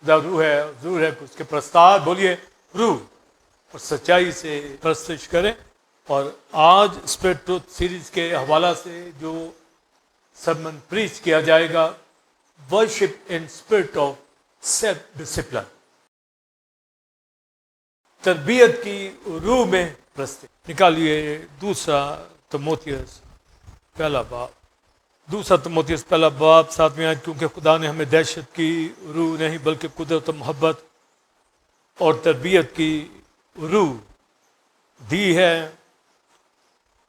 خدا روح ہے، ضرور ہے کہ اس کے پرستار بولیے روح اور سچائی سے پرستش کریں۔ اور آج اسپرٹ ٹروتھ سیریز کے حوالہ سے جو سرمن پریچ کیا جائے گا، worship in spirit of self discipline, تربیت کی روح میں پرستی۔ نکالیے دوسرا تموتھیوس پہلا باب، دوسرا تموتھیوس پہلا باب 7ویں آیت، کیونکہ خدا نے ہمیں دہشت کی روح نہیں بلکہ قدرت و محبت اور تربیت کی روح دی ہے۔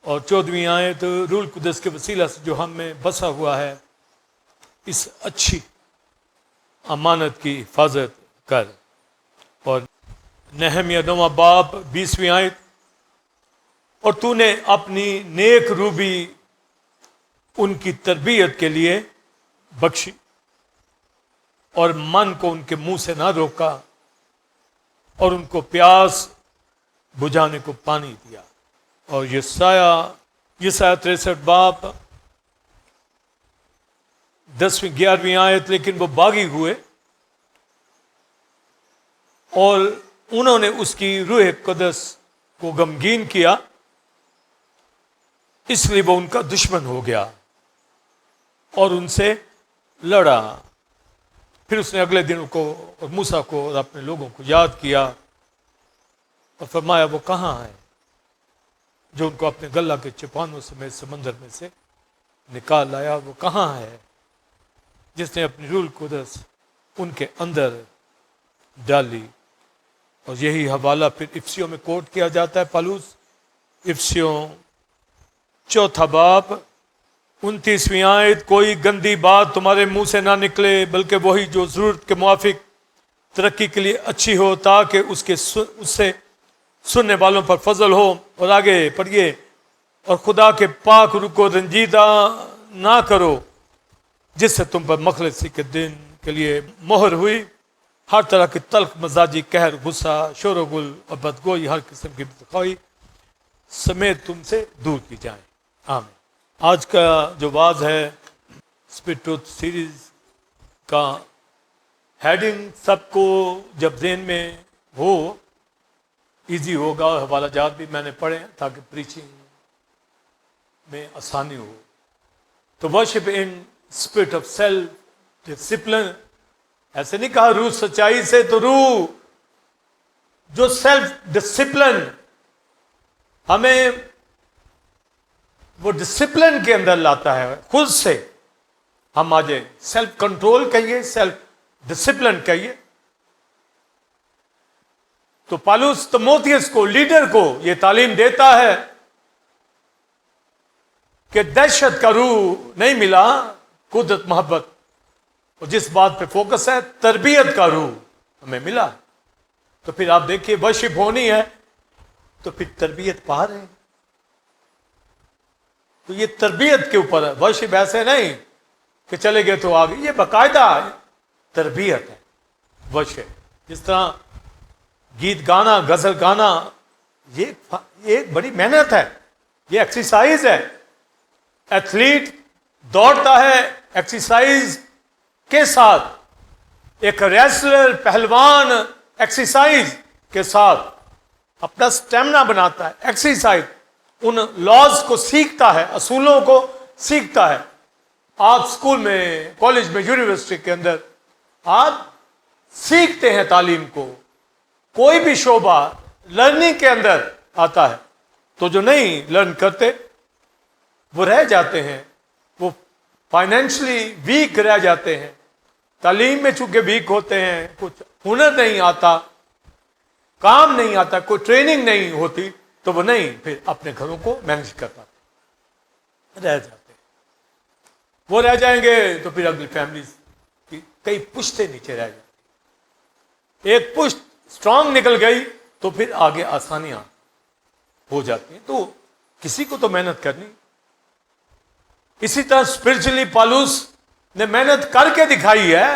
اور 14ویں آیت، روح القدس کے وسیلہ سے جو ہم میں بسا ہوا ہے، اس اچھی امانت کی حفاظت کر۔ اور نہمیہ 9واں باب 20ویں آیت، اور تو نے اپنی نیک روبی ان کی تربیت کے لیے بخشی اور من کو ان کے منہ سے نہ روکا اور ان کو پیاس بجھانے کو پانی دیا۔ اور یسایہ 63 باب 10ویں 11ویں آیت، لیکن وہ باغی ہوئے اور انہوں نے اس کی روح قدس کو غمگین کیا، اس لیے وہ ان کا دشمن ہو گیا اور ان سے لڑا۔ پھر اس نے اگلے دن کو اور موسیٰ کو اور اپنے لوگوں کو یاد کیا اور فرمایا وہ کہاں ہے جو ان کو اپنے گلہ کے چپانوں سمیت سمندر میں سے نکال لایا، وہ کہاں ہے جس نے اپنی روح القدس ان کے اندر ڈالی۔ اور یہی حوالہ پھر افسیوں میں کوٹ کیا جاتا ہے پالوس، افسیوں 4 باب 29ویں آیت، کوئی گندی بات تمہارے منہ سے نہ نکلے بلکہ وہی جو ضرورت کے موافق ترقی کے لیے اچھی ہو، تاکہ اس سے سننے والوں پر فضل ہو۔ اور آگے پڑھیے، اور خدا کے پاک روح کو رنجیدہ نہ کرو جس سے تم پر مخلصی کے دن کے لیے مہر ہوئی، ہر طرح کی تلخ مزاجی، قہر، غصہ، شور و گل اور بدگوئی، ہر قسم کی بدخواہی سمیت تم سے دور کی جائیں۔ آمین۔ آج کا جو واعظ ہے اسپرٹ ٹروتھ سیریز کا ہیڈنگ سب کو جب ذہن میں ہو ایزی ہوگا، اور حوالہ جات بھی میں نے پڑھے ہیں تاکہ پریچنگ میں آسانی ہو۔ تو worship in spirit of self discipline, ایسے نہیں کہا روح سچائی سے، تو روح جو سیلف ڈسپلن ہمیں وہ ڈسپلن کے اندر لاتا ہے، خود سے ہم آ جائیں، سیلف کنٹرول کہیے، سیلف ڈسپلن کہیے۔ تو پالوس تموتھیوس کو، لیڈر کو یہ تعلیم دیتا ہے کہ دہشت کا روح نہیں ملا، قدرت محبت، اور جس بات پہ فوکس ہے تربیت کا روح ہمیں ملا۔ تو پھر آپ دیکھیے ورشپ ہونی ہے تو پھر تربیت پا رہے ہیں، تو یہ تربیت کے اوپر ہے۔ ورشپ ایسے نہیں کہ چلے گئے تو آگے، یہ باقاعدہ تربیت ہے ورشپ۔ جس طرح گیت گانا، غزل گانا، یہ ایک بڑی محنت ہے، یہ ایکسرسائز ہے۔ ایتھلیٹ دوڑتا ہے ایکسرسائز کے ساتھ، ایک ریسلر پہلوان ایکسرسائز کے ساتھ اپنا سٹیمنا بناتا ہے، ایکسرسائز، ان لاز کو سیکھتا ہے، اصولوں کو سیکھتا ہے۔ آپ اسکول میں، کالج میں، یونیورسٹی کے اندر آپ سیکھتے ہیں تعلیم کو، کوئی بھی شعبہ لرننگ کے اندر آتا ہے۔ تو جو نہیں لرن کرتے وہ رہ جاتے ہیں، وہ فائنینشلی ویک رہ جاتے ہیں، تعلیم میں چونکہ ویک ہوتے ہیں، کچھ ہنر نہیں آتا، کام نہیں آتا، کوئی ٹریننگ نہیں ہوتی، تو وہ نہیں پھر اپنے گھروں کو مینج کر پاتے، رہ جاتے ہیں۔ وہ رہ جائیں گے تو پھر اگلی فیملیز کی کئی پشتے نیچے رہ جاتی، ایک پشت اسٹرانگ نکل گئی تو پھر آگے آسانیاں ہو جاتی ہیں۔ تو کسی کو تو محنت کرنی۔ اسی طرح اسپرچولی پالوس نے محنت کر کے دکھائی ہے،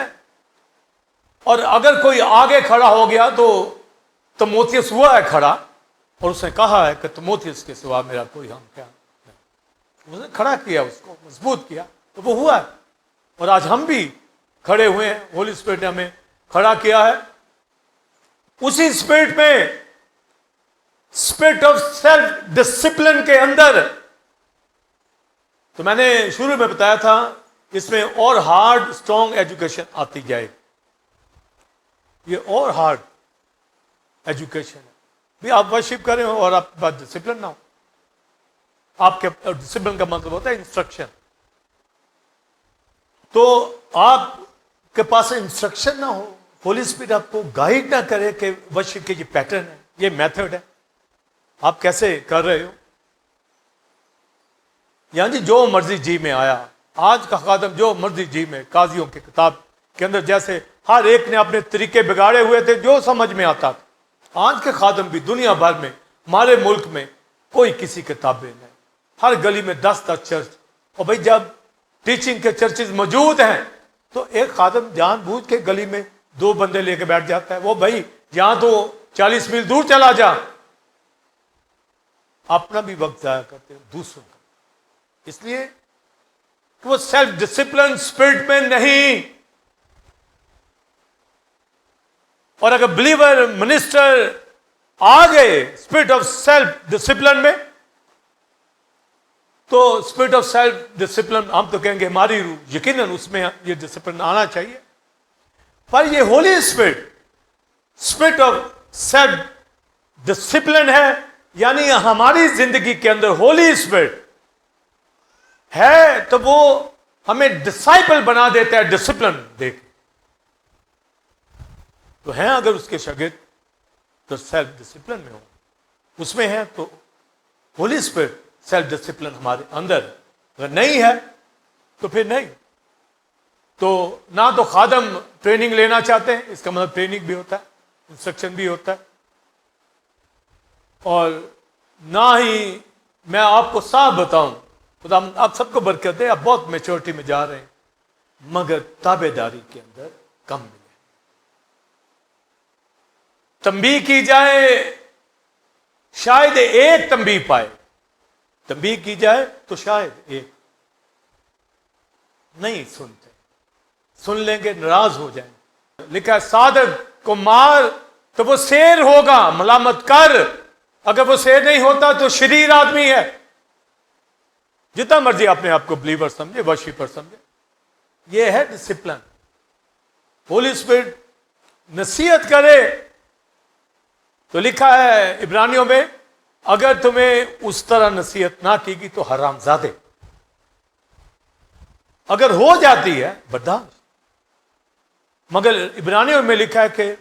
اور اگر کوئی آگے کھڑا ہو گیا تو تموتھیوس ہوا ہے کھڑا، اور اس نے کہا ہے کہ تموتھیوس کے سوا میرا کوئی ہم کیا نہیں۔ اس نے کھڑا کیا، اس کو مضبوط کیا، تو وہ ہوا ہے۔ اور آج ہم بھی کھڑے ہوئے ہیں، ہولی اسپرٹ نے ہمیں کھڑا کیا ہے، اسی اسپرٹ میں، اسپرٹ آف سیلف ڈسپلن کے اندر. تو میں نے شروع میں بتایا تھا اس میں اور ہارڈ اسٹرانگ ایجوکیشن آتی جائے. یہ اور ہارڈ ایجوکیشن ہے بھی. آپ ورشپ کریں اور آپ کے پاس ڈسپلن نہ ہو. آپ کے ڈسپلن کا مطلب ہوتا ہے انسٹرکشن. تو آپ کے پاس انسٹرکشن نہ ہو، ہولی اسپرٹ آپ کو گائیڈ نہ کرے کہ ورشپ کے یہ پیٹرن ہے، یہ میتھڈ ہے، آپ کیسے کر رہے ہو. یعنی جو مرضی جی میں آیا. آج کا خادم جو مرضی جی میں، قاضیوں کی کتاب کے اندر جیسے ہر ایک نے اپنے طریقے بگاڑے ہوئے تھے جو سمجھ میں آتا تھا. آج کے خادم بھی دنیا بھر میں، ہمارے ملک میں کوئی کسی کتابیں نہیں. ہر گلی میں 10 چرچ. اور بھائی جب ٹیچنگ کے چرچز موجود ہیں تو ایک خادم جان بوجھ کے گلی میں 2 بندے لے کے بیٹھ جاتا ہے. وہ بھائی یہاں تو 40 میل دور چلا جا. اپنا بھی وقت ضائع کرتے ہیں، دوسروں کا. اس لیے کہ وہ سیلف ڈسپلن اسپرٹ میں نہیں. اور اگر بلیور منسٹر آ گئے اسپرٹ آف سیلف ڈسپلن میں تو اسپرٹ آف سیلف ڈسپلن ہم تو کہیں گے ہماری روح، یقیناً اس میں یہ ڈسپلن آنا چاہیے. پر یہ holy spirit, spirit of self discipline ہے، یعنی ہماری زندگی کے اندر ہولی اسپرٹ ہے تو وہ ہمیں ڈسائپل بنا دیتا ہے. ڈسپلن دیکھ تو ہیں اگر اس کے شاگرد تو سیلف ڈسپلن میں ہو، اس میں ہے تو ہولی اسپرٹ سیلف ڈسپلن ہمارے اندر. اگر نہیں ہے تو پھر نہیں. تو نہ تو خادم ٹریننگ لینا چاہتے ہیں، اس کا مطلب ٹریننگ بھی ہوتا ہے، انسٹرکشن بھی ہوتا ہے. اور نہ ہی میں آپ کو صاف بتاؤں، خدا آپ سب کو برکت دے، آپ بہت میچورٹی میں جا رہے ہیں، مگر تابع داری کے اندر کم ملے. تنبیہ کی جائے شاید ایک تنبیہ پائے، تنبیہ کی جائے تو شاید ایک. نہیں سنتے، سن لیں گے ناراض ہو جائیں. لکھا ہے صادق کو مار تو وہ شیر ہوگا، ملامت کر. اگر وہ شیر نہیں ہوتا تو شریر آدمی ہے. جتنا مرضی اپنے آپ کو بلیور سمجھے، ورشپر سمجھے، یہ ہے ڈسپلن. ہولی اسپرٹ نصیحت کرے تو لکھا ہے عبرانیوں میں اگر تمہیں اس طرح نصیحت نہ کی گی تو حرام زادے. اگر ہو جاتی ہے برداشت، مگر عبرانیوں میں لکھا ہے کہ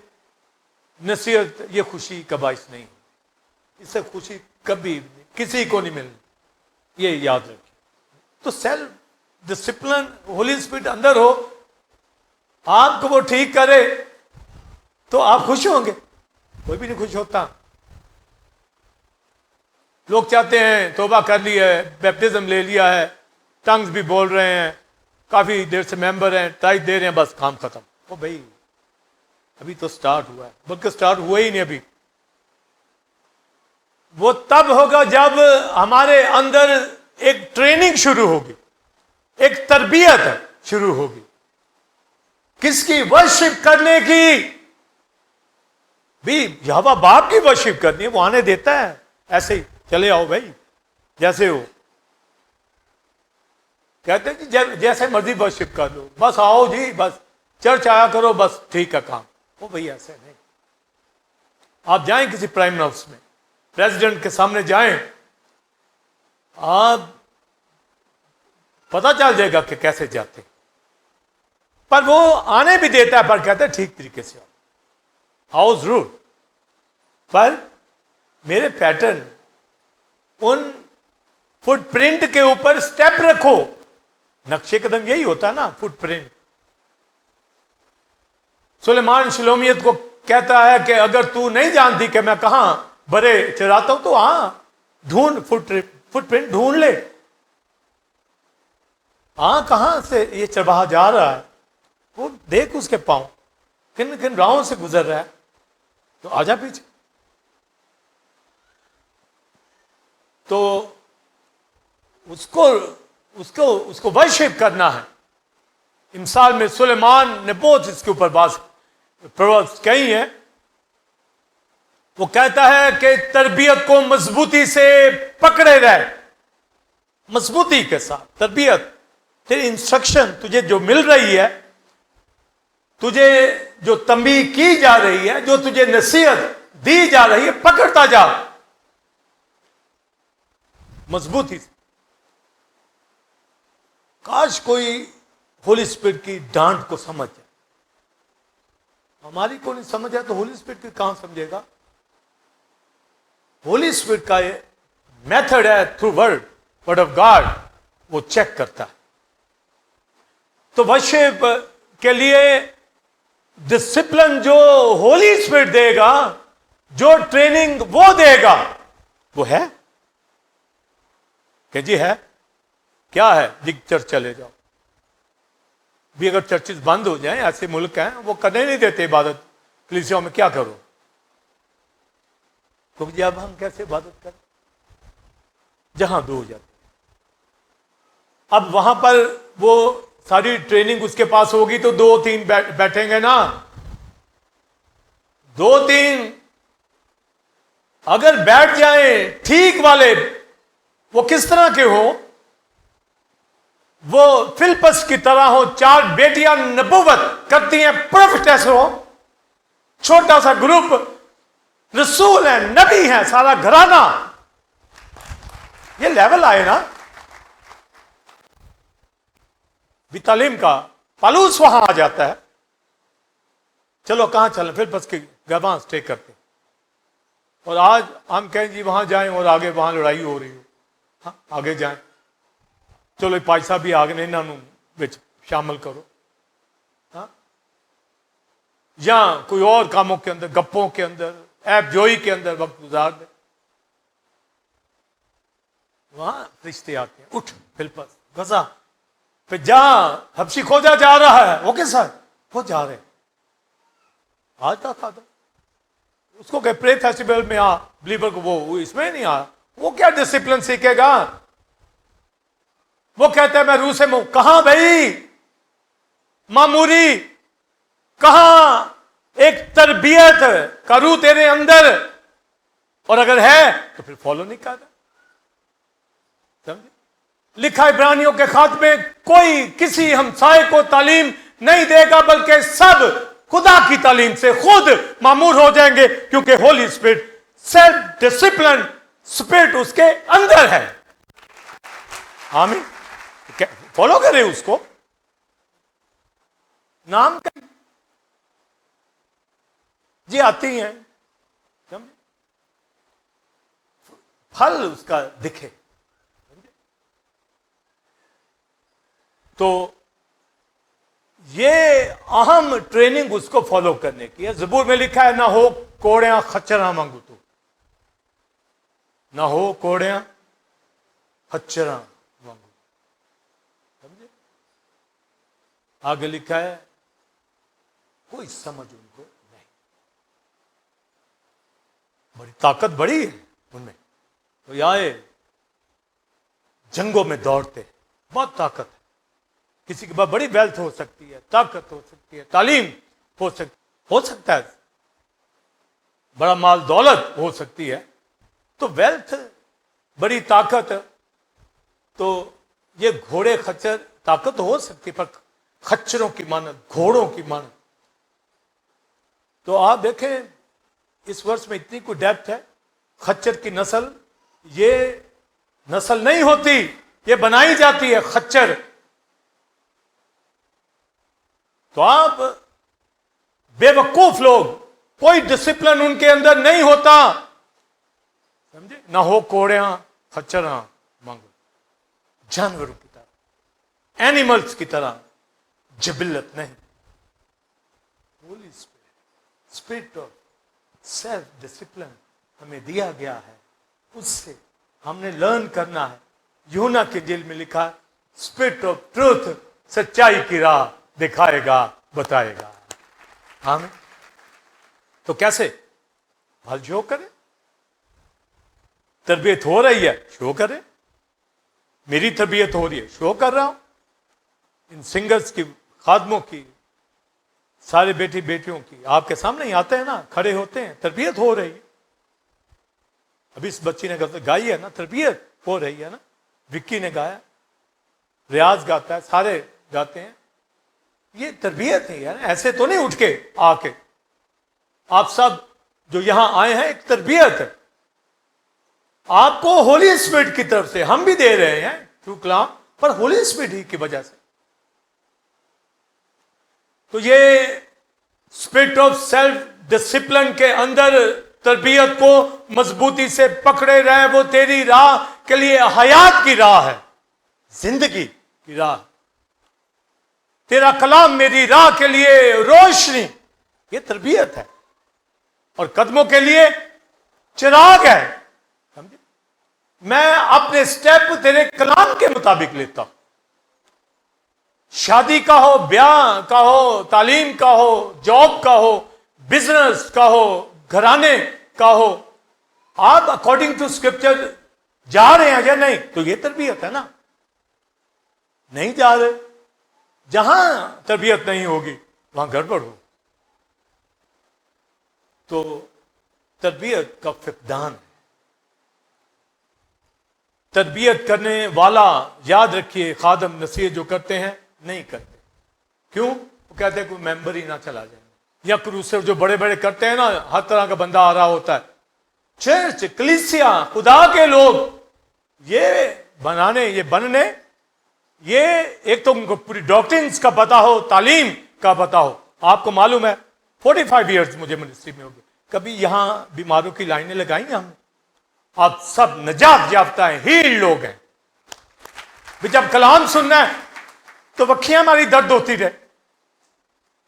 نصیحت یہ خوشی کا باعث نہیں، اس سے خوشی کبھی کسی کو نہیں ملنی. یہ یاد رکھیں. تو سیلف ڈسپلن ہولی اسپرٹ اندر ہو، آپ کو وہ ٹھیک کرے تو آپ خوش ہوں گے. کوئی بھی نہیں خوش ہوتا. لوگ چاہتے ہیں توبہ کر لی ہے، بیپٹزم لے لیا ہے، ٹنگز بھی بول رہے ہیں، کافی دیر سے ممبر ہیں، ٹائپ دے رہے ہیں، بس کام ختم. او بھائی ابھی تو سٹارٹ ہوا ہے، بلکہ سٹارٹ ہوا ہی نہیں ابھی. وہ تب ہوگا جب ہمارے اندر ایک ٹریننگ شروع ہوگی، ایک تربیت شروع ہوگی. کس کی؟ ورشپ کرنے کی. بھی یہاں باپ کی ورشپ کرنی ہے، وہ آنے دیتا ہے. ایسے ہی چلے آؤ بھائی جیسے ہو. کہتے ہیں کہ جیسے مرضی ورشپ کر لو، بس آؤ جی، بس چرچ آیا کرو، بس ٹھیک ہے کام. وہ بھائی ایسے نہیں. آپ جائیں کسی پرائم ہاؤس میں، پریزیڈنٹ کے سامنے جائیں، آپ پتا چل جائے گا کہ کیسے جاتے. پر وہ آنے بھی دیتا ہے، پر کہتا ہے ٹھیک طریقے سے آؤ ضرور، پر میرے پیٹرن ان فٹ پرنٹ کے اوپر سٹیپ رکھو. نقشے قدم یہی ہوتا ہے نا، فٹ پرنٹ. سلیمان شلومیت کو کہتا ہے کہ اگر تو نہیں جانتی کہ میں کہاں برے چراتا ہوں تو ہاں ڈھونڈ، فٹ پرنٹ ڈھونڈ لے. ہاں کہاں سے یہ چرواہا جا رہا ہے، وہ دیکھ اس کے پاؤں کن کن راہوں سے گزر رہا ہے، تو آ جا پیچھے. تو اس کو ورشپ کرنا ہے. مثال میں سلیمان نے بہت اس کے اوپر بات پرووربس کئی ہیں. وہ کہتا ہے کہ تربیت کو مضبوطی سے پکڑے رہے, مضبوطی کے ساتھ تربیت. تیری انسٹرکشن تجھے جو مل رہی ہے, تجھے جو تنبیہ کی جا رہی ہے, جو تجھے نصیحت دی جا رہی ہے, پکڑتا جا مضبوطی سے. کاش کوئی ہولی اسپرٹ کی ڈانٹ کو سمجھ جائے. ہماری کو نہیں سمجھا تو ہولی اسپرٹ کی کہاں سمجھے گا. ہولی اسپرٹ کا یہ میتھڈ ہے تھرو ورڈ آف گاڈ, وہ چیک کرتا ہے. تو ورشپ کے لیے ڈسپلن جو ہولی اسپرٹ دے گا, جو ٹریننگ وہ دے گا, وہ ہے کہ جی ہے کیا ہے جی چرچ چلے جاؤ. بھی اگر چرچز بند ہو جائیں, ایسے ملک ہیں وہ کرنے نہیں دیتے عبادت کلیسیوں میں, کیا کرو کیونکہ جی اب ہم کیسے عبادت کریں جہاں دو ہو جاتے. اب وہاں پر وہ ساری ٹریننگ اس کے پاس ہوگی تو 2-3 بیٹھیں گے نا, 2-3 اگر بیٹھ جائیں ٹھیک والے, وہ کس طرح کے ہوں, وہ فلپس کی طرح ہو, 4 بیٹیاں نبوت کرتی ہیں, پروفیٹس ہو, چھوٹا سا گروپ, رسول ہیں, نبی ہیں, سارا گھرانہ. یہ لیول آئے نا بھی تعلیم کا. پالوس وہاں آ جاتا ہے, چلو کہاں چلیں, فلپس کی گھر وہاں اسٹے کرتے. اور آج ہم کہیں جی وہاں جائیں اور آگے وہاں لڑائی ہو رہی ہو, ہاں آگے جائیں, چلو پائی صاحب بھی آگے نہیں انہوں وچ شامل کرو, ہاں, یا کوئی اور کاموں کے اندر, گپوں کے اندر, ایپ جوئی کے اندر وقت گزار دے. وہاں رشتے آتے ہیں, اٹھ فلپس غزہ پہ جہاں حبشی کھوجا جا رہا ہے, وہ کیسا ہے, وہ جا رہے ہیں. آج تک آتا اس کو کہ پرے فیسٹیول میں آ, بلیور کو وہ اس میں نہیں آ, وہ کیا ڈسپلن سیکھے گا. وہ کہتا ہے میں روح سے کہاں بھائی معموری, کہاں ایک تربیت کروں تیرے اندر, اور اگر ہے تو پھر فالو نہیں کرتا. سمجھے, لکھا عبرانیوں کے خط میں, کوئی کسی ہمسائے کو تعلیم نہیں دے گا بلکہ سب خدا کی تعلیم سے خود معمور ہو جائیں گے, کیونکہ holy spirit self discipline spirit اس کے اندر ہے. آمین. فالو کرے اس کو, نام کا جی آتی ہیں, پھل اس کا دکھے. تو یہ اہم ٹریننگ اس کو فالو کرنے کی ہے. زبور میں لکھا ہے, نہ ہو کوڑیاں خچراں مانگو تو, نہ ہو کوڑیاں خچراں مانگو. سمجھے, آگے لکھا ہے کوئی سمجھ ان کو نہیں. بڑی طاقت بڑی ہے ان میں. تو یہ آئے جنگوں میں دوڑتے, بہت طاقت ہے. کسی کے پاس بڑی ویلتھ ہو سکتی ہے, طاقت ہو سکتی ہے, تعلیم ہو سکتا ہے, بڑا مال دولت ہو سکتی ہے. تو ویلتھ, بڑی طاقت, تو یہ گھوڑے خچر طاقت ہو سکتی, پر خچروں کی مانند, گھوڑوں کی مانند. تو آپ دیکھیں اس ورس میں اتنی کوئی ڈیپتھ ہے. خچر کی نسل یہ نسل نہیں ہوتی, یہ بنائی جاتی ہے خچر. تو آپ بے وقوف لوگ, کوئی ڈسپلن ان کے اندر نہیں ہوتا. سمجھے, نہ ہو کوڑیاں خچراں مانگو, جانوروں کی طرح, اینیملز کی طرح, جبلت نہیں. Holy spirit of self discipline ہمیں دیا گیا ہے, اس سے ہم نے لرن کرنا ہے. یونا کے انجیل میں لکھا ہے, اسپرٹ آف ٹروتھ سچائی کی راہ دکھائے گا, بتائے گا. آمین. تو کیسے بھل شو کرے, تربیت ہو رہی ہے شو کرے. میری تربیت ہو رہی ہے, شو کر رہا ہوں. ان سنگرز کی, خادموں کی سارے بیٹی بیٹیوں کی آپ کے سامنے ہی آتے ہیں نا, کھڑے ہوتے ہیں, تربیت ہو رہی ہے. ابھی اس بچی نے گائی ہے نا, تربیت ہو رہی ہے نا. وکی نے گایا, ریاض گاتا ہے, سارے گاتے ہیں. یہ تربیت ہی ہے نا, ایسے تو نہیں اٹھ کے آ کے. آپ سب جو یہاں آئے ہیں ایک تربیت ہے آپ کو ہولی اسپرٹ کی طرف سے, ہم بھی دے رہے ہیں تھرو کلام, پر ہولی اسپرٹ ہی کی وجہ سے. تو یہ اسپرٹ آف سیلف ڈسپلن کے اندر تربیت کو مضبوطی سے پکڑے رہے, وہ تیری راہ کے لیے حیات کی راہ ہے, زندگی کی راہ. تیرا کلام میری راہ کے لیے روشنی, یہ تربیت ہے, اور قدموں کے لیے چراغ ہے. سمجھے؟ میں اپنے سٹیپ تیرے کلام کے مطابق لیتا ہوں. شادی کا ہو, بیاہ کا ہو, تعلیم کا ہو, جاب کا ہو, بزنس کا ہو, گھرانے کا ہو, آپ اکارڈنگ ٹو اسکرپچر جا رہے ہیں یا نہیں, تو یہ تربیت ہے نا. نہیں جا رہے, جہاں تربیت نہیں ہوگی وہاں گڑبڑ ہو. تو تربیت کا فقدان ہے. تربیت کرنے والا, یاد رکھیے, خادم نصیحت جو کرتے ہیں نہیں کرتے. کیوں؟ وہ کہتے ہیں کوئی ممبر ہی نہ چلا جائے. یا کروسر جو بڑے بڑے کرتے ہیں نا, ہر طرح کا بندہ آ رہا ہوتا ہے. چرچ, کلیسیا, خدا کے لوگ یہ بنانے, یہ بننے, یہ ایک تو ان کو پوری ڈاکٹرنز کا پتا ہو, تعلیم کا پتا ہو. آپ کو معلوم ہے 45 ایئرز مجھے منسٹری میں ہو گئے, کبھی یہاں بیماروں کی لائنیں لگائی ہیں ہم نے. آپ سب نجات یافتہ ہیں, ہیل لوگ ہیں. جب کلام سننا ہے تو وکھیاں ہماری درد ہوتی رہے,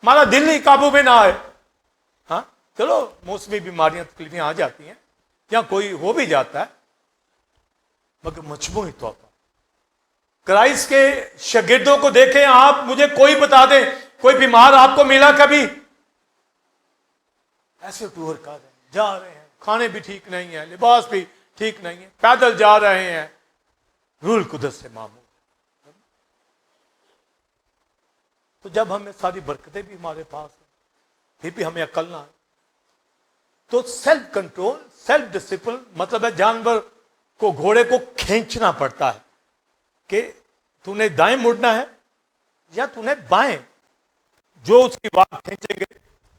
ہمارا دل ہی قابو میں نہ آئے. ہاں چلو موسمی بیماریاں تکلیفیں آ جاتی ہیں, یا کوئی ہو بھی جاتا ہے, مگر مجموعی طور پر کرائسٹ کے شاگردوں کو دیکھیں آپ. مجھے کوئی بتا دیں کوئی بیمار آپ کو ملا کبھی؟ ایسے ٹور کر رہے ہیں, جا رہے ہیں, کھانے بھی ٹھیک نہیں ہے, لباس بھی ٹھیک نہیں ہے, پیدل جا رہے ہیں, روح القدس سے معمول. تو جب ہمیں ساری برکتیں بھی ہمارے پاس ہیں, پھر بھی ہمیں عقل نہ آئے, تو سیلف کنٹرول, سیلف ڈسپلن مطلب ہے جانور کو, گھوڑے کو کھینچنا پڑتا ہے کہ تو نے دائیں مڑنا ہے یا تو نے بائیں. جو اس کی بات کھینچیں گے,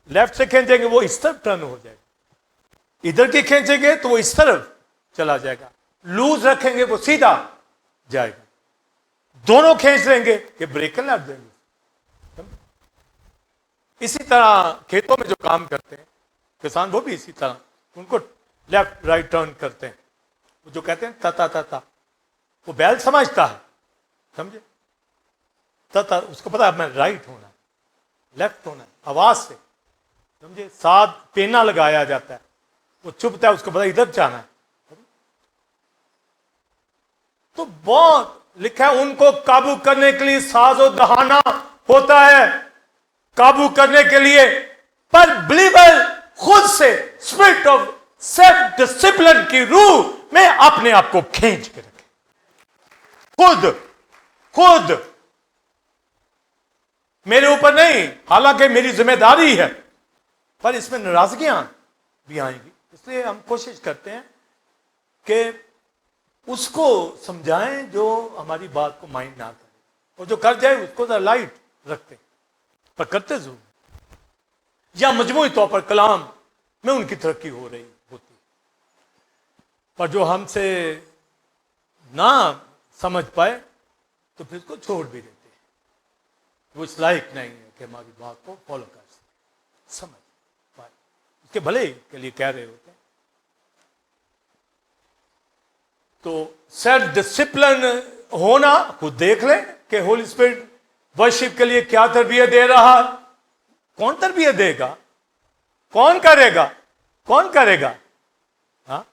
لیفٹ سے کھینچیں گے وہ اس طرف ٹرن ہو جائے گا, ادھر کی کھینچیں گے تو وہ اس طرف چلا جائے گا, لوز رکھیں گے وہ سیدھا جائے گا, دونوں کھینچ لیں گے کہ بریک لگ جائیں گے. اسی طرح کھیتوں میں جو کام کرتے ہیں کسان, وہ بھی اسی طرح ان کو لیفٹ رائٹ ٹرن کرتے ہیں. وہ جو کہتے ہیں تا تا تا, وہ بیل سمجھتا ہے, سمجھے, تا اس کو پتا ہے میں رائٹ ہونا ہے, لیفٹ ہونا ہے, آواز سے, سمجھے. ساتھ پینا لگایا جاتا ہے, وہ چپتا ہے, اس کو پتا ادھر جانا ہے. تو بہت لکھا ہے ان کو قابو کرنے کے لیے ساز و دہانا ہوتا ہے, قابو کرنے کے لیے. پر بلیور خود سے اسپرٹ آف سیلف ڈسپلن کی روح میں اپنے آپ کو کھینچ کے رکھے, خود میرے اوپر نہیں, حالانکہ میری ذمہ داری ہے, پر اس میں ناراضگیاں بھی آئیں گی. اس لیے ہم کوشش کرتے ہیں کہ اس کو سمجھائیں جو ہماری بات کو مائنڈ نہ کرے, اور جو کر جائے اس کو ذرا لائٹ رکھتے, پر کرتے ضرور. یا مجموعی طور پر کلام میں ان کی ترقی ہو رہی ہوتی, پر جو ہم سے نہ سمجھ پائے تو پھر اس کو چھوڑ بھی دیتے ہیں. وہ اس لائق نہیں ہے کہ ہماری بات کو فالو کر سکے, سمجھ پائے, اس کے بھلے کے لیے کہہ رہے ہوتے ہیں. تو سیلف ڈسپلن ہونا, خود دیکھ لیں کہ ہولی اسپرٹ ورشپ کے لیے کیا تربیت دے رہا. کون تربیت دے گا, کون کرے گا, ہاں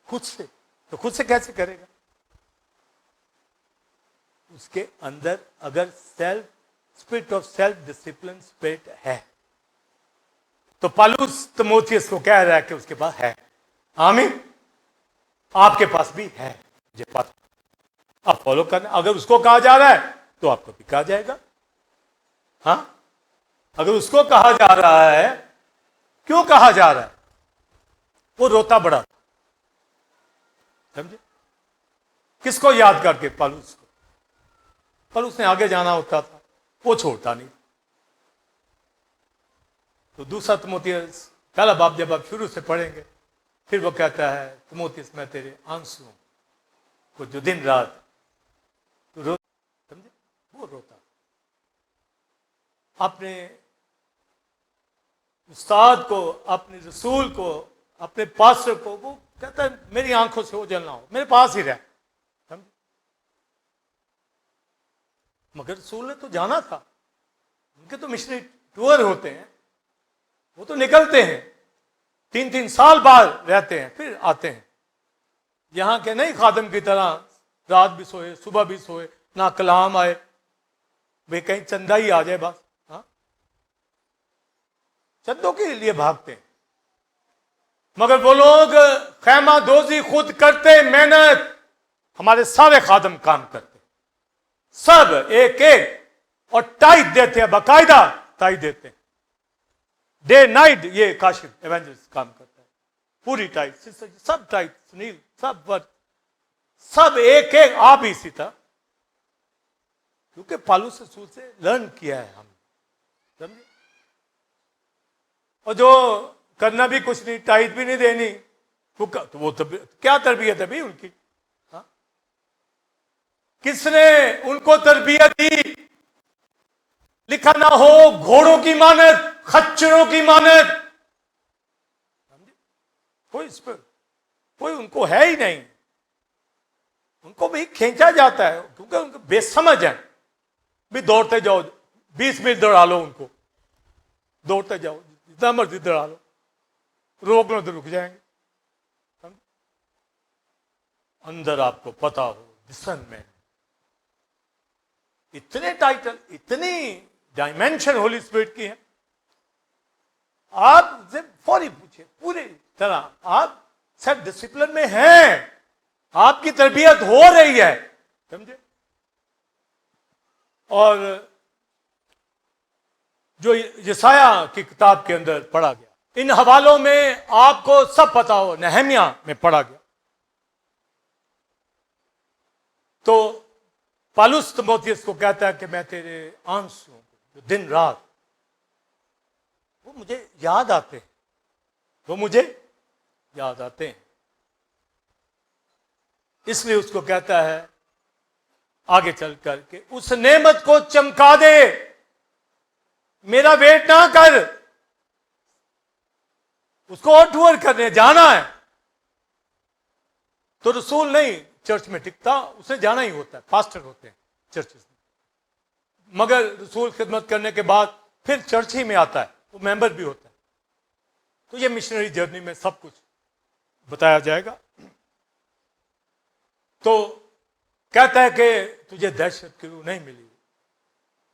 خود سے. تو خود سے کیسے کرے گا؟ اس کے اندر اگر spirit of self discipline spirit ہے تو پالوس تموتھیوس کو کہہ رہا ہے کہ اس کے پاس ہے. آمین. آپ کے پاس بھی ہے, مجھے پاس. آپ فالو کرنا, اگر اس کو کہا جا رہا ہے تو آپ کو بھی کہا جائے گا. ہاں اگر اس کو کہا جا رہا ہے، کیوں کہا جا رہا ہے؟ وہ روتا بڑا تھا، سمجھے؟ کس کو یاد کر کے؟ پالوس کو۔ پالوس نے آگے جانا ہوتا تھا، وہ چھوڑتا نہیں۔ تو دوسرا تیموتھیوس پہلا باب جب آپ شروع سے پڑھیں گے، پھر وہ کہتا ہے تیموتھیوس میں تیرے آنسوؤں کو جو دن رات تو رو، سمجھے؟ وہ روتا اپنے استاد کو، اپنے رسول کو، اپنے پاسٹر کو، وہ کہتا ہے میری آنکھوں سے اوجھل نہ ہو، میرے پاس ہی رہ، سمجھے؟ مگر رسول نے تو جانا تھا، ان کے تو مشنری ٹور ہوتے ہیں، وہ تو نکلتے ہیں، 3 سال بعد رہتے ہیں پھر آتے ہیں۔ یہاں کے نہیں خادم کی طرح رات بھی سوئے صبح بھی سوئے، نہ کلام آئے، بھئی کہیں چندہ ہی آ جائے بس، ہاں چندوں کے لیے بھاگتے ہیں۔ مگر وہ لوگ خیمہ دوزی خود کرتے، محنت، ہمارے سارے خادم کام کرتے، سب ایک ایک، اور ٹائٹ دیتے ہیں، باقاعدہ ٹائٹ دیتے ہیں، ڈے نائٹ یہ کاشف ایونجلسٹ کام کرتا ہے، پوری ٹائٹ، سب ٹائٹ، سنیل سب ورک، سب ایک ایک، آپ ہی اسی طرح، کیونکہ پالوس رسول سے لرن کیا ہے ہم، سمجھے؟ اور جو کرنا بھی کچھ نہیں، ٹائٹ بھی نہیں دینی، وہ کیا تربیت ہے بھائی ان کی؟ ہاں؟ کس نے ان کو تربیت دی؟ لکھا نہ ہو گھوڑوں کی مانند، خچروں کی مانند، کوئی اس پر کوئی ان کو ہے ہی نہیں، ان کو بھی کھینچا جاتا ہے کیونکہ ان کو بے سمجھ ہے، بھی دوڑتے جاؤ، 20 منٹ دوڑا لو ان کو، دوڑتے جاؤ جتنا مرضی دوڑا لو، روک لو تو رک جائیں گے۔ اندر آپ کو پتا ہو جسم میں اتنے ٹائٹل، اتنی ڈائمینشن ہولی اسپرٹ کی ہے، آپ سے فوری پوچھے پوری طرح آپ سیلف ڈسپلن میں ہیں، آپ کی تربیت ہو رہی ہے، سمجھے؟ اور جو یسایہ کی کتاب کے اندر پڑھا گیا، ان حوالوں میں آپ کو سب پتا ہو، نہمیہ میں پڑھا گیا، تو پالوس تیموتھیوس کو کہتا ہے کہ میں تیرے آنسوؤں جو دن رات وہ مجھے یاد آتے ہیں، وہ مجھے یاد آتے ہیں، اس لیے اس کو کہتا ہے آگے چل کر کہ اس نعمت کو چمکا دے، میرا ویٹ نہ کر، اس کو اور ٹور کرنے جانا ہے۔ تو رسول نہیں چرچ میں ٹکتا، اسے جانا ہی ہوتا ہے، پاسٹر ہوتے ہیں چرچز میں، مگر رسول خدمت کرنے کے بعد پھر چرچ ہی میں آتا ہے، وہ ممبر بھی ہوتا ہے۔ تو یہ مشنری جرنی میں سب کچھ بتایا جائے گا۔ تو کہتا ہے کہ تجھے دہشت کی روح نہیں ملی،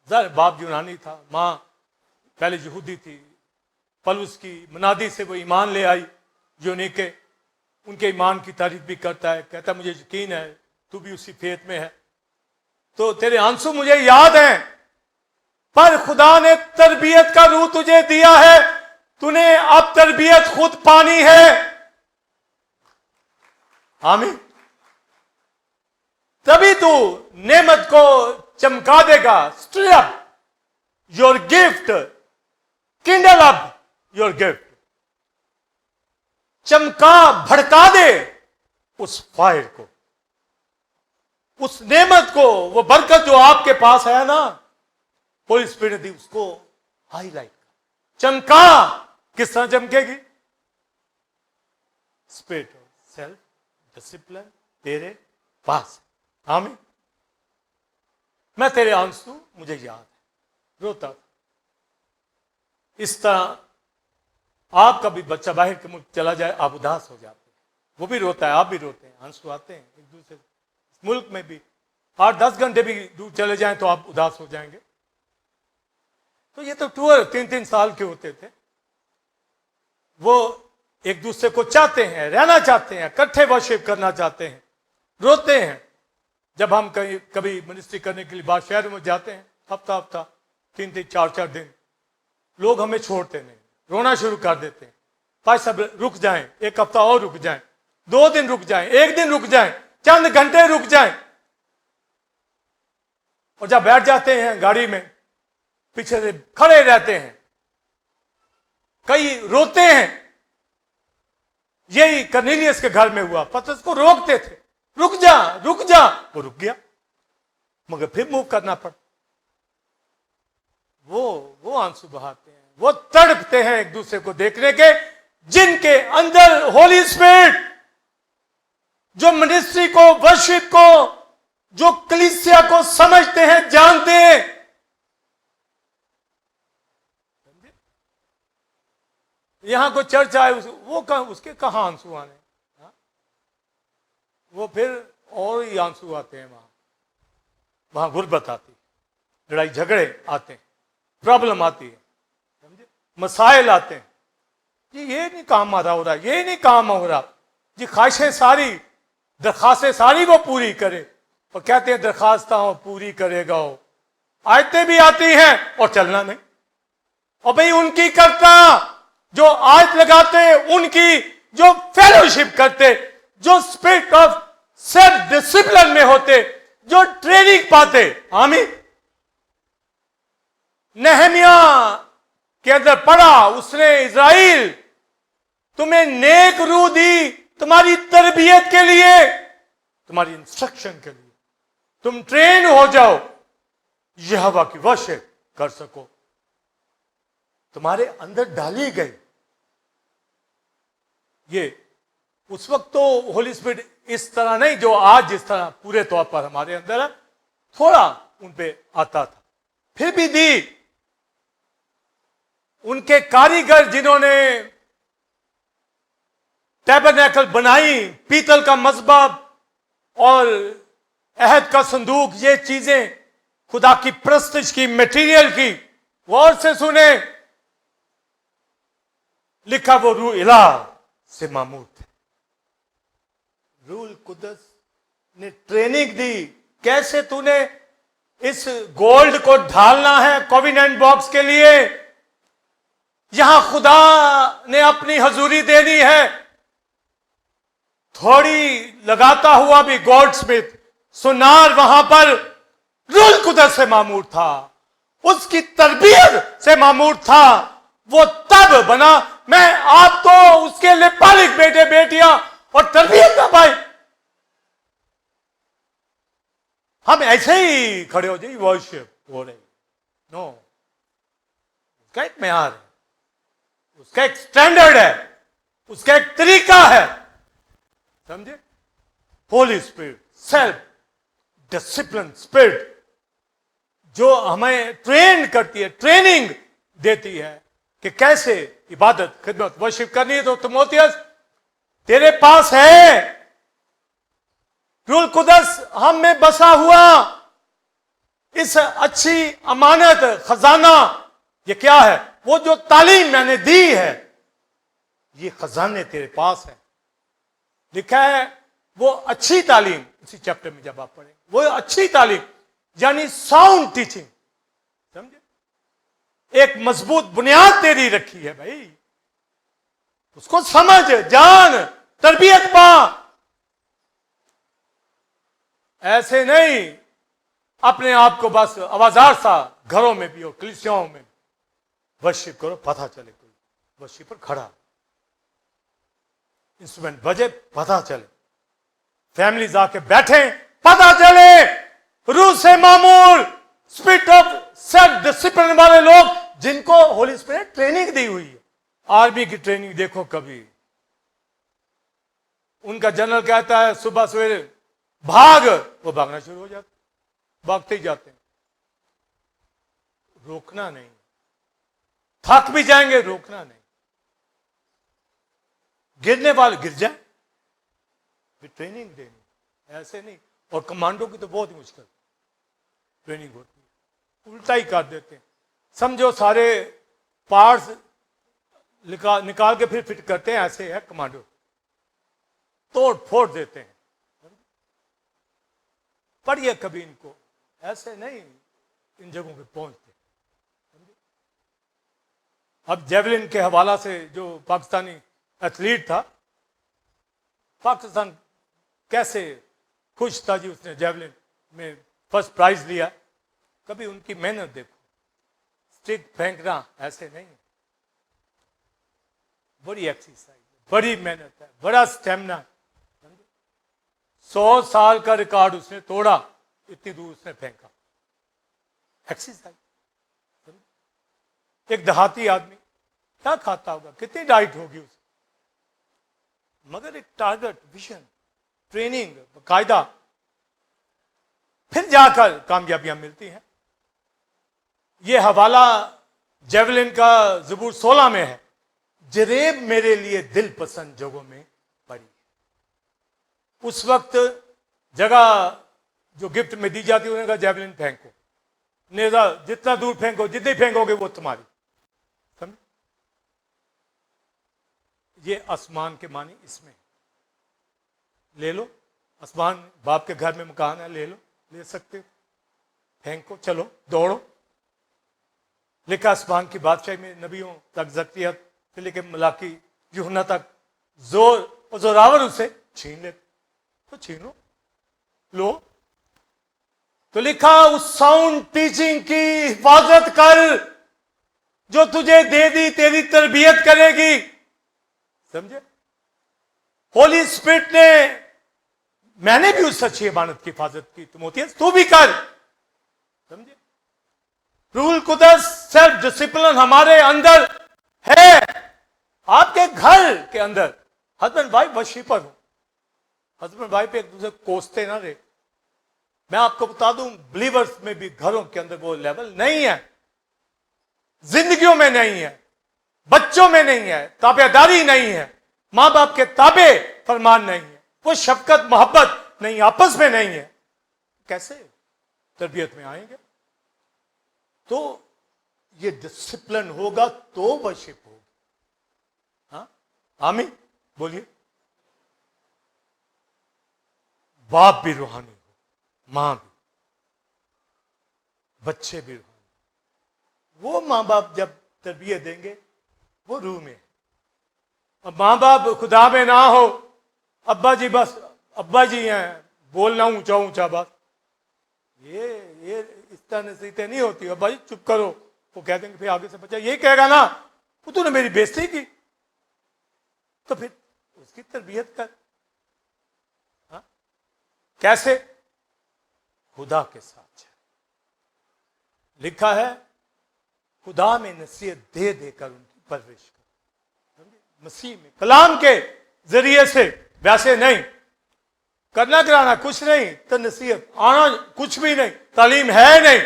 ظاہر باپ یونانی تھا، ماں پہلے یہودی تھی، پلوس کی منادی سے وہ ایمان لے آئی، یونیکے ان کے ایمان کی تعریف بھی کرتا ہے، کہتا ہے مجھے یقین ہے تو بھی اسی فیت میں ہے، تو تیرے آنسو مجھے یاد ہیں، پر خدا نے تربیت کا روح تجھے دیا ہے، تو نے اب تربیت خود پانی ہے۔ آمین۔ تبھی تو نعمت کو چمکا دے گا۔ stir up your gift, kindle up your gift، چمکا بھڑکا دے اس فائر کو، اس نعمت کو، وہ برکت جو آپ کے پاس ہے نا، ہولی اسپرٹ نے دی، اس کو ہائی لائٹ چمکا۔ کس طرح چمکے گی؟ اسپرٹ سیلف ڈسپلن تیرے پاس۔ آمین۔ میں تیرے آنسو مجھے یاد ہے، روتا تھا۔ اس طرح آپ کا بھی بچہ باہر کے ملک چلا جائے، آپ اداس ہو جاتے ہیں، وہ بھی روتا ہے، آپ بھی روتے ہیں، آنسو آتے ہیں ایک دوسرے ملک میں بھی 8-10 گھنٹے بھی دور چلے جائیں تو آپ اداس ہو جائیں گے۔ تو یہ تو ٹور 3 سال کے ہوتے تھے، وہ ایک دوسرے کو چاہتے ہیں، رہنا چاہتے ہیں، اکٹھے ورشپ کرنا چاہتے ہیں، روتے ہیں جب ہم کبھی منسٹری کرنے کے لیے باہر شہر میں جاتے ہیں، ہفتہ 3-4 دن، لوگ ہمیں چھوڑتے نہیں, رونا شروع کر دیتے ہیں. بھائی صاحب رک جائیں, ایک ہفتہ اور رک جائیں, 2 دن رک جائیں, 1 دن رک جائیں, چند گھنٹے رک جائیں. اور جب بیٹھ جاتے ہیں گاڑی میں, پیچھے سے کھڑے رہتے ہیں, کئی روتے ہیں. یہی کرنیلیس کے گھر میں ہوا. پترس کو روکتے تھے, رک جا رک جا, وہ رک گیا, مگر پھر موو کرنا پڑا. وہ آنسو بہاتے ہیں, وہ تڑپتے ہیں ایک دوسرے کو دیکھنے کے, جن کے اندر ہولی اسپرٹ, جو منسٹری کو, ورشپ کو, جو کلیسیا کو سمجھتے ہیں, جانتے ہیں. یہاں کوئی چرچ آئے, وہ اس کے کہاں آنسو آنے, وہ پھر اور ہی آنسو آتے ہیں. وہاں غربت آتی, لڑائی جھگڑے آتے ہیں, پرابلم آتی ہے, سمجھے, مسائل آتے ہیں. یہ نہیں کام آ رہا ہو رہا, یہ نہیں کام ہو رہا جی. خواہشیں ساری, درخواستیں ساری وہ پوری کرے, اور کہتے ہیں درخواستیں پوری کرے گا. آیتیں بھی آتی ہیں اور چلنا نہیں. اور بھئی ان کی کرتا, جو آیت لگاتے, ان کی جو فیلوشپ کرتے, جو اسپرٹ آف سیلف ڈسپلن میں ہوتے, جو ٹریننگ پاتے. آمین. نہمیاں کے اندر پڑھا اس نے, اسرائیل تمہیں نیک روح دی تمہاری تربیت کے لیے, تمہاری انسٹرکشن کے لیے, تم ٹرین ہو جاؤ, یہوہ کی ورشپ کر سکو. تمہارے اندر ڈالی گئی. یہ اس وقت تو ہولی اسپرٹ اس طرح نہیں جو آج جس طرح پورے طور پر ہمارے اندر ہے, تھوڑا ان پہ آتا تھا, پھر بھی دی. ان کے کاریگر جنہوں نے ٹیبرنیکل بنائی, پیتل کا مذبح اور عہد کا صندوق, یہ چیزیں خدا کی پرستش کی, میٹیریل کی, غور سے سنے, لکھا وہ روح الہ سے معمور تھے. روح القدس نے ٹریننگ دی, کیسے تو نے اس گولڈ کو ڈھالنا ہے کوویننٹ باکس کے لیے. یہاں خدا نے اپنی حضوری دینی ہے. تھوڑی لگاتا ہوا بھی گولڈ سمتھ سونار وہاں پر روح القدس سے معمور تھا, اس کی تربیت سے معمور تھا. وہ تب بنا. میں آپ تو اس کے لیے بالغ بیٹے بیٹیاں اور تربیت نہ پائے, ہم ایسے ہی کھڑے ہو جائیں ورشپ ہو رہی. نو, اس کا ایک معیار ہے, اس کا ایک سٹینڈرڈ ہے, اس کا ایک طریقہ ہے, سمجھے. Holy spirit, self discipline spirit, جو ہمیں ٹرین کرتی ہے, ٹریننگ دیتی ہے کہ کیسے عبادت, خدمت, ورشپ کرنی ہے. تو تیموتھیوس تیرے پاس ہے روح القدس, ہم میں بسا ہوا اس اچھی امانت, خزانہ. یہ کیا ہے؟ وہ جو تعلیم میں نے دی ہے, یہ خزانے تیرے پاس ہیں. لکھا ہے وہ اچھی تعلیم, اسی چیپٹر میں جب آپ پڑھیں, وہ اچھی تعلیم یعنی ساؤنڈ ٹیچنگ, سمجھے, ایک مضبوط بنیاد تیری رکھی ہے بھائی, اس کو سمجھ, جان, تربیت پا. ایسے نہیں اپنے آپ کو بس آوازار سا گھروں میں بھی اور کلیسیاؤں میں ورشپ کرو, پتہ چلے کوئی ورشپ پر کھڑا, انسٹرومنٹ بجے پتہ چلے, فیملیز آ کے بیٹھیں پتہ چلے. روح سے معمور, اسپرٹ آف سیلف ڈسپلن والے لوگ, جن کو ہولی اسپرٹ ٹریننگ دی ہوئی ہے. آرمی کی ٹریننگ دیکھو کبھی, ان کا جنرل کہتا ہے صبح سویرے بھاگ, وہ بھاگنا شروع ہو جاتے, بھاگتے ہی جاتے ہیں. روکنا نہیں, تھک بھی جائیں گے, روکنا نہیں. گرنے والے گر جائیں, پھر ٹریننگ دینی, ایسے نہیں. اور کمانڈو کی تو بہت ہی مشکل ٹریننگ ہوتی ہے, الٹا ہی کر دیتے ہیں. سمجھو سارے پارٹس نکال کے پھر فٹ کرتے ہیں, ایسے ہے کمانڈو, توڑ پھوڑ دیتے ہیں. پڑھیے کبھی ان کو, ایسے نہیں ان جگہوں پہ پہنچتے. اب جیولن کے حوالہ سے جو پاکستانی ایتھلیٹ تھا، پاکستان کیسے خوش تھا جی اس نے جیولن میں فرسٹ پرائز لیا. کبھی ان کی محنت دیکھو، اسٹک پھینکنا ایسے نہیں، بڑی ایکسرسائز، بڑی محنت ہے، بڑا اسٹیمنا. 100 سال کا ریکارڈ اس نے توڑا، اتنی دور اس نے پھینکا. ایکسرسائز. ایک دیہاتی آدمی کیا کھاتا ہوگا، کتنی ڈائٹ ہوگی اس، مگر ایک ٹارگٹ، ویژن، ٹریننگ باقاعدہ، پھر جا کر کامیابیاں ملتی ہیں. یہ حوالہ جیولن کا زبور 16 میں ہے. جریب میرے لیے دل پسند جگہوں میں پڑی. اس وقت جگہ جو گفٹ میں دی جاتی ہے انہوں نے کہا جیولن پھینکو، نیزا جتنا دور پھینکو، جتنی پھینکو گے وہ تمہاری. سمجھ؟ یہ آسمان کے معنی اس میں لے لو. آسمان باپ کے گھر میں مکان ہے، لے لو، لے سکتے ہو، پھینکو، چلو دوڑو. لکھا آسمان کی بادشاہی میں نبیوں تک، زکریا سے لے کے ملاکی یوحنا تک زور اور زوراور اسے چھین لیتے. تو چھینو، لو. تو لکھا اس ساؤنڈ ٹیچنگ کی حفاظت کر جو تجھے دے دی، تیری تربیت کرے گی. سمجھے؟ ہولی اسپرٹ نے، میں نے بھی اس سچی امانت کی حفاظت کی، تم ہوتی ہے تو بھی کر. سمجھے؟ روح القدس سیلف ڈسپلن ہمارے اندر ہے. آپ کے گھر کے اندر ہسبینڈ وائف ورشپر ہو، ہسبینڈ وائف ایک دوسرے کوستے نہ رہے. میں آپ کو بتا دوں بلیورز میں بھی گھروں کے اندر وہ لیول نہیں ہے، زندگیوں میں نہیں ہے، بچوں میں نہیں ہے، تابع داری نہیں ہے، ماں باپ کے تابع فرمان نہیں ہے، وہ شفقت محبت نہیں، آپس میں نہیں ہے. کیسے تربیت میں آئیں گے؟ تو یہ ڈسپلن ہوگا تو ورشپ ہوگی. ہاں آمین بولیے. باپ بھی روحانی ہو، ماں بھی، بچے بھی روحانی. وہ ماں باپ جب تربیت دیں گے وہ روح میں. اب ماں باپ خدا میں نہ ہو، ابا جی بس ابا جی ہیں، بولنا اونچا اونچا بس، یہ اس طرح نصیحتیں نہیں ہوتی. ابا جی چپ کرو، وہ کہہ دیں گے، پھر آگے سے بچہ یہی کہے گا نا وہ تو نے میری بےزتی کی. تو پھر اس کی تربیت کر. ہاں؟ کیسے؟ خدا کے ساتھ. لکھا ہے خدا میں نصیحت دے دے کر ان کی پرورش کر. مسیح میں کلام کے ذریعے سے، ویسے نہیں کرنا کرانا کچھ نہیں، تو نصیحت آنا کچھ بھی نہیں، تعلیم ہے نہیں.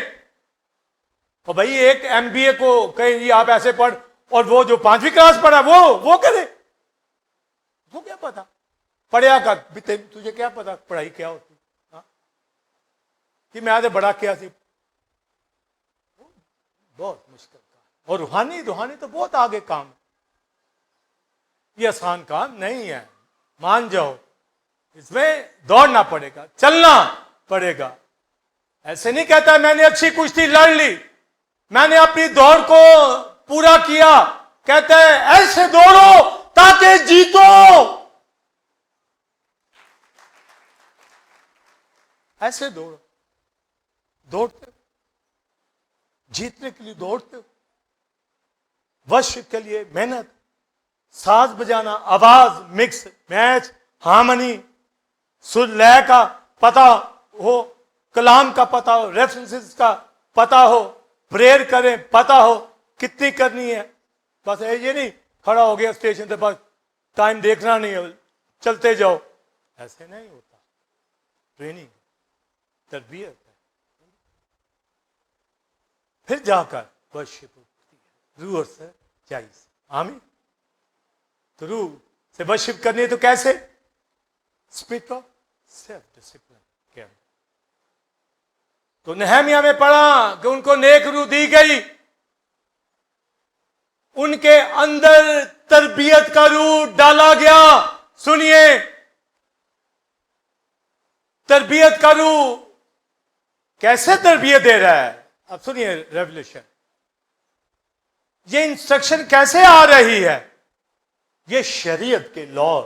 اور بھائی ایک MBA کو کہیں جی آپ ایسے پڑھ، اور وہ جو 5ویں کلاس پڑھا وہ کرے، وہ کیا پتا پڑھیا کر، تجھے کیا پتا پڑھائی کیا ہوتی. کہ میں آدھے بڑا کیا سی، بہت مشکل کام. اور روحانی تو بہت آگے کام. یہ آسان کام نہیں ہے، مان جاؤ. اس میں دوڑنا پڑے گا، چلنا پڑے گا. ایسے نہیں کہتا میں نے اچھی کشتی لڑ لی، میں نے اپنی دوڑ کو پورا کیا. کہتا ہے ایسے دوڑو تاکہ جیتو. ایسے دوڑو، دوڑتے جیتنے کے لیے دوڑتے ہو. ورشپ کے لیے محنت، ساز بجانا، آواز، مکس میچ، ہارمنی، سر لے کا پتہ ہو، کلام کا پتہ ہو، ریفرنسز کا پتہ ہو، پریئر کریں پتہ ہو کتنی کرنی ہے. بس یہ نہیں کھڑا ہو گیا اسٹیشن پہ، بس ٹائم دیکھنا نہیں ہے، چلتے جاؤ. ایسے نہیں ہوتا. ٹریننگ، تربیت ہے. پھر جا کر ورشپ ہوتی ہے روح سے چاہیے. آمین. تو روح سے ورشپ کرنی ہے تو کیسے؟ اسپرٹ آف سیلف ڈسپلن کے اندر. تو نہمیہ میں پڑھا کہ ان کو نیک روح دی گئی، ان کے اندر تربیت کا روح ڈالا گیا. سنیے، تربیت کا روح کیسے تربیت دے رہا ہے. اب سنیے ریولیوشن. یہ انسٹرکشن کیسے آ رہی ہے؟ یہ شریعت کے لاز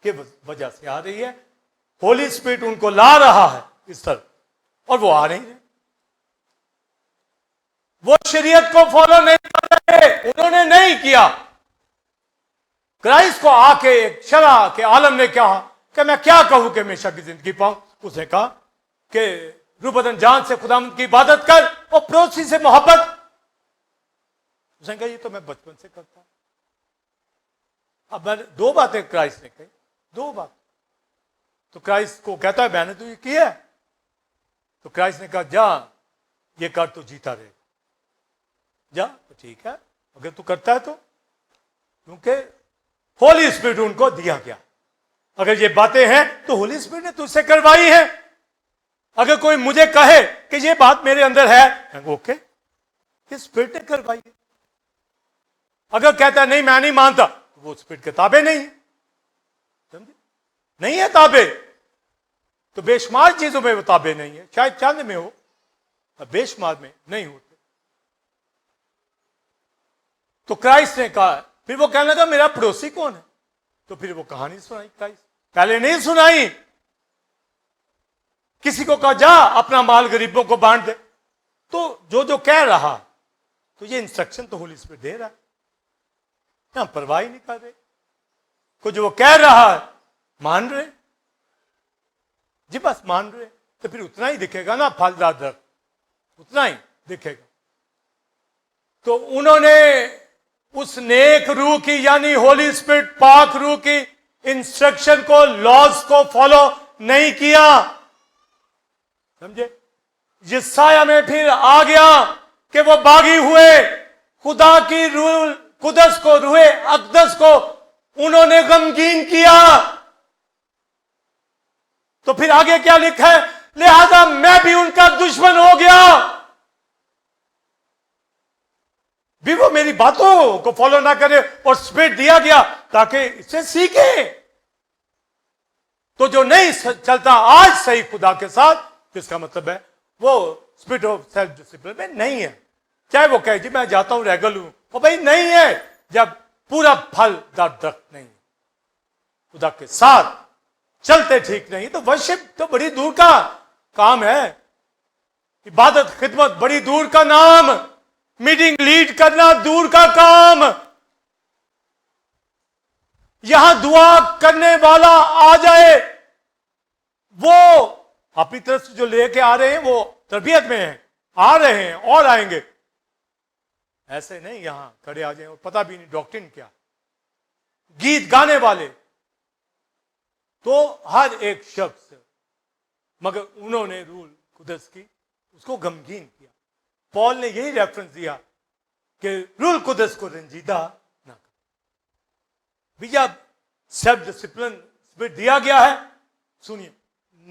کی وجہ سے آ رہی ہے. ہولی اسپرٹ ان کو لا رہا ہے اس طرح، اور وہ آ رہی ہے. وہ شریعت کو فالو نہیں کر رہے، انہوں نے نہیں کیا. کرائسٹ کو آ کے ایک شرع کے عالم نے کہا کہ میں کیا کہوں کہ ہمیشہ کی زندگی پاؤں. اس نے کہا کہ روح بدن جان سے خداوند کی عبادت کر اور پڑوسی سے محبت. اس نے کہا یہ تو میں بچپن سے کرتا ہوں. اب میں نے دو باتیں کرائسٹ نے کہی، دو بات. تو کرائسٹ کو کہتا ہے میں نے تو یہ کیا ہے. تو کرائسٹ نے کہا جا یہ کر تو جیتا رہے گا. جا تو ٹھیک ہے اگر تو کرتا ہے تو، کیونکہ ہولی اسپرٹ ان کو دیا گیا. اگر یہ باتیں ہیں تو ہولی اسپرٹ نے تجھ سے کروائی ہے. اگر کوئی مجھے کہے کہ یہ بات میرے اندر ہے، اوکے یہ اسپرٹ نے کروائی ہے. اگر کہتا ہے نہیں میں نہیں مانتا، تو وہ اسپرٹ کے تابع نہیں ہے. سمجھے؟ نہیں ہے تابع. تو بے شمار چیزوں میں وہ تابع نہیں ہے، شاید چند میں ہو، بے شمار میں نہیں ہوتے. تو کرائسٹ نے کہا، پھر وہ کہنے لگا میرا پڑوسی کون ہے؟ تو پھر وہ کہانی سنائی کرائسٹ. پہلے نہیں سنائی. کسی کو کہا جا اپنا مال غریبوں کو بانٹ دے. تو جو کہہ رہا، تو یہ انسٹرکشن تو ہولی اسپرٹ دے رہا ہے. یہاں پرواہ نہیں کر رہے. کو جو وہ کہہ رہا ہے مان رہے. جی بس مان رہے تو پھر اتنا ہی دکھے گا نا پھلدار درخت، اتنا ہی دکھے گا. تو انہوں نے اس نیک روح کی یعنی ہولی اسپرٹ پاک روح کی انسٹرکشن کو، لاز کو فالو نہیں کیا. سمجھے؟ یسایہ میں پھر آ گیا کہ وہ باغی ہوئے خدا کی روح قدس کو، روح اقدس کو انہوں نے غمگین کیا. تو پھر آگے کیا لکھا ہے؟ لہذا میں بھی ان کا دشمن ہو گیا. بھی وہ میری باتوں کو فالو نہ کرے اور اسپرٹ دیا گیا تاکہ اس سے سیکھیں. تو جو نہیں چلتا آج صحیح خدا کے ساتھ، اس کا مطلب ہے وہ اسپرٹ آف سیلف ڈسپلن میں نہیں ہے. چاہے وہ کہے جی میں جاتا ہوں ریگل ہوں، وہ بھائی نہیں ہے جب پورا پھل دار درخت نہیں خدا کے ساتھ چلتے ٹھیک نہیں. تو ورشپ تو بڑی دور کا کام ہے. عبادت خدمت بڑی دور کا نام. میٹنگ لیڈ کرنا دور کا کام. یہاں دعا کرنے والا آ جائے، وہ اپنی طرف سے جو لے کے آ رہے ہیں وہ تربیت میں ہیں، آ رہے ہیں اور آئیں گے. ایسے نہیں یہاں کھڑے آ جائیں اور پتہ بھی نہیں ڈاکٹرن کیا. گیت گانے والے تو ہر ایک شخص، مگر انہوں نے رول قدس کی اس کو غمگین کیا. پال نے یہی ریفرنس دیا کہ رول قدس کو رنجیدہ نہ کر. بھی جب سیلف ڈسپلن دیا گیا ہے، سنیے،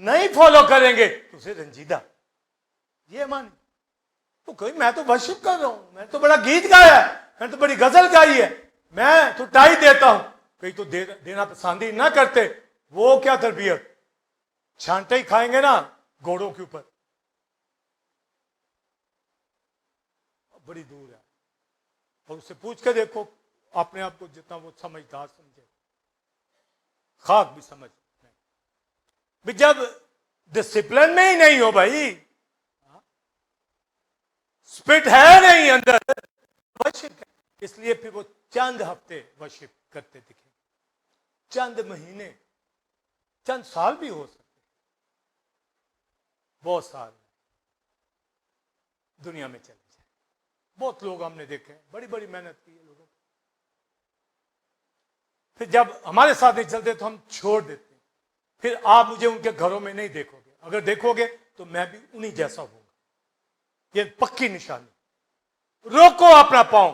نہیں فالو کریں گے تو اسے رنجیدہ. یہ مانی تو کوئی میں تو ورشپ کر رہا ہوں، میں تو بڑا گیت گایا ہے، میں تو بڑی غزل گائی ہے، میں تو ٹائی دیتا ہوں. کئی تو دینا پسند ہی نہ کرتے. وہ کیا تربیت؟ چھانٹے ہی کھائیں گے نا گھوڑوں کے اوپر. بڑی دور ہے. اور اس سے پوچھ کے دیکھو اپنے آپ کو جتنا وہ سمجھدار سمجھے، خاک بھی سمجھ نہیں. جب ڈسپلن میں ہی نہیں ہو بھائی، اسپرٹ ہے نہیں اندر، ورشپ ہے. اس لیے پھر وہ چند ہفتے ورشپ کرتے دکھے، چند مہینے، چند سال بھی ہو سکتے، بہت سال دنیا میں چلے جائے. بہت لوگ ہم نے دیکھے بڑی بڑی محنت کی ہے لوگوں. پھر جب ہمارے ساتھ نہیں چلتے تو ہم چھوڑ دیتے ہیں. پھر آپ مجھے ان کے گھروں میں نہیں دیکھو گے. اگر دیکھو گے تو میں بھی انہی جیسا ہوں گا. یہ پکی نشانی. روکو اپنا پاؤں.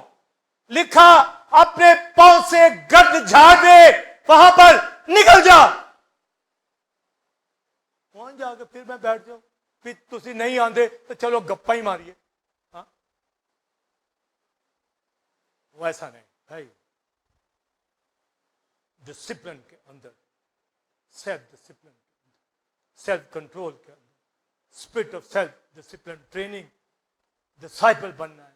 لکھا اپنے پاؤں سے گرد جھاڑ دے، وہاں پر نکل جا. وہاں جا کے پھر میں بیٹھ جاؤں، پھر تسی نہیں آندے تو چلو گپا ہی ماریے. ہاں ویسا نہیں بھائی. ڈسپلن کے اندر، سیلف ڈسپلن کے اندر، سیلف کنٹرول کے اندر، spirit of self discipline training disciple بننا ہے.